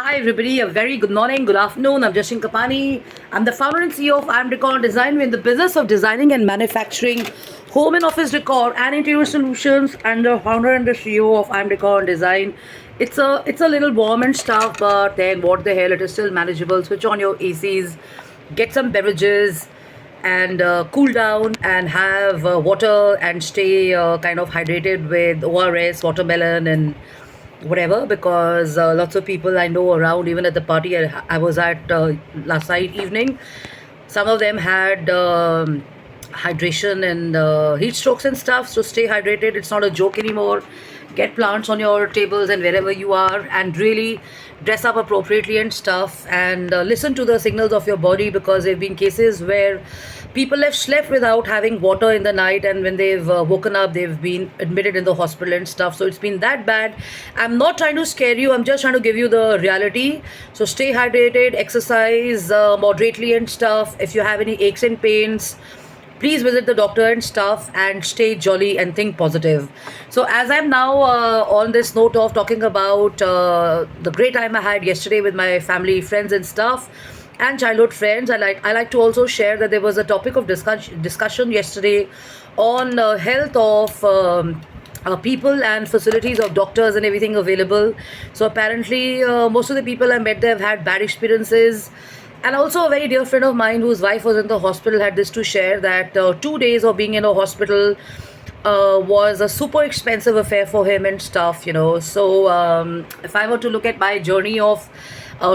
Hi everybody, a very good morning, good afternoon. I'm Jashin Kapani. I'm the founder and CEO of I'm Decor Design. We're in the business of designing and manufacturing home and office decor and interior solutions, and the founder and the CEO of I'm Decor Design. It's a little warm and stuff, but then what the hell, it is still manageable. Switch on your ACs, get some beverages, and cool down and have water and stay kind of hydrated with ORS, watermelon, and whatever, because lots of people I know around, even at the party I was at last night evening, some of them had hydration and heat strokes and stuff. So stay hydrated. It's not a joke anymore. Get plants on your tables and wherever you are, and really dress up appropriately and stuff, and listen to the signals of your body, because there have been cases where people have slept without having water in the night, and when they've woken up, they've been admitted in the hospital and stuff. So it's been that bad. I'm not trying to scare you, I'm just trying to give you the reality. So stay hydrated, exercise moderately and stuff. If you have any aches and pains, please visit the doctor and stuff, and stay jolly and think positive. So as I'm now on this note of talking about the great time I had yesterday with my family, friends and stuff, and childhood friends, I like to also share that there was a topic of discussion yesterday on health of people and facilities of doctors and everything available. So apparently most of the people I met, they've had bad experiences. And also, a very dear friend of mine whose wife was in the hospital had this to share, that 2 days of being in a hospital was a super expensive affair for him and stuff. So, if I were to look at my journey of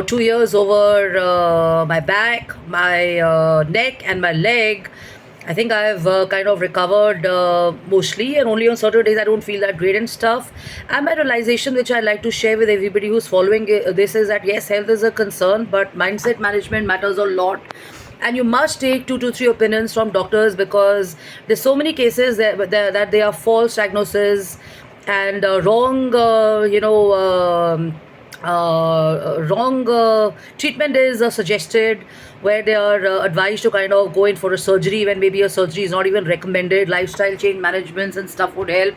2 years over my back, my neck, and my leg, I think I've kind of recovered mostly, and only on certain days I don't feel that great and stuff. And my realization, which I like to share with everybody who's following this, is that yes, health is a concern, but mindset management matters a lot. And you must take 2 to 3 opinions from doctors, because there's so many cases that they are false diagnoses and wrong treatment is suggested, where they are advised to kind of go in for a surgery when maybe a surgery is not even recommended. Lifestyle change managements and stuff would help,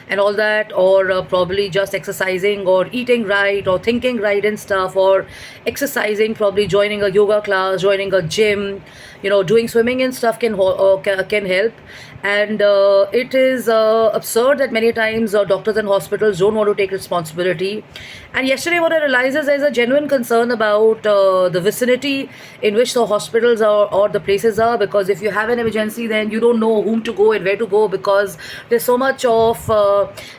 and all that, or probably just exercising or eating right or thinking right and stuff, or exercising, probably joining a yoga class, joining a gym, doing swimming and stuff can help. And it is absurd that many times doctors and hospitals don't want to take responsibility. And yesterday what I realized is there's a genuine concern about the vicinity in which the hospitals are, or the places are, because if you have an emergency, then you don't know whom to go and where to go, because there's so much of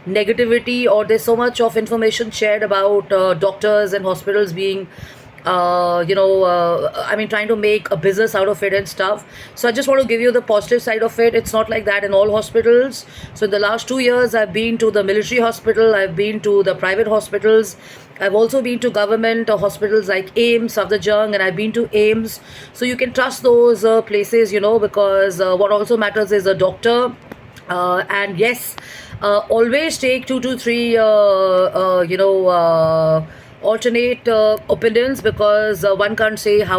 negativity, or there's so much of information shared about doctors and hospitals being trying to make a business out of it and stuff. So I just want to give you the positive side of it. It's not like that in all hospitals. So in the last 2 years, I've been to the military hospital, I've been to the private hospitals, I've also been to government hospitals like AIIMS, Safdarjung, and I've been to AIIMS. So you can trust those places, because what also matters is a doctor. And yes, always take 2 to 3 alternate opinions, because one can't say how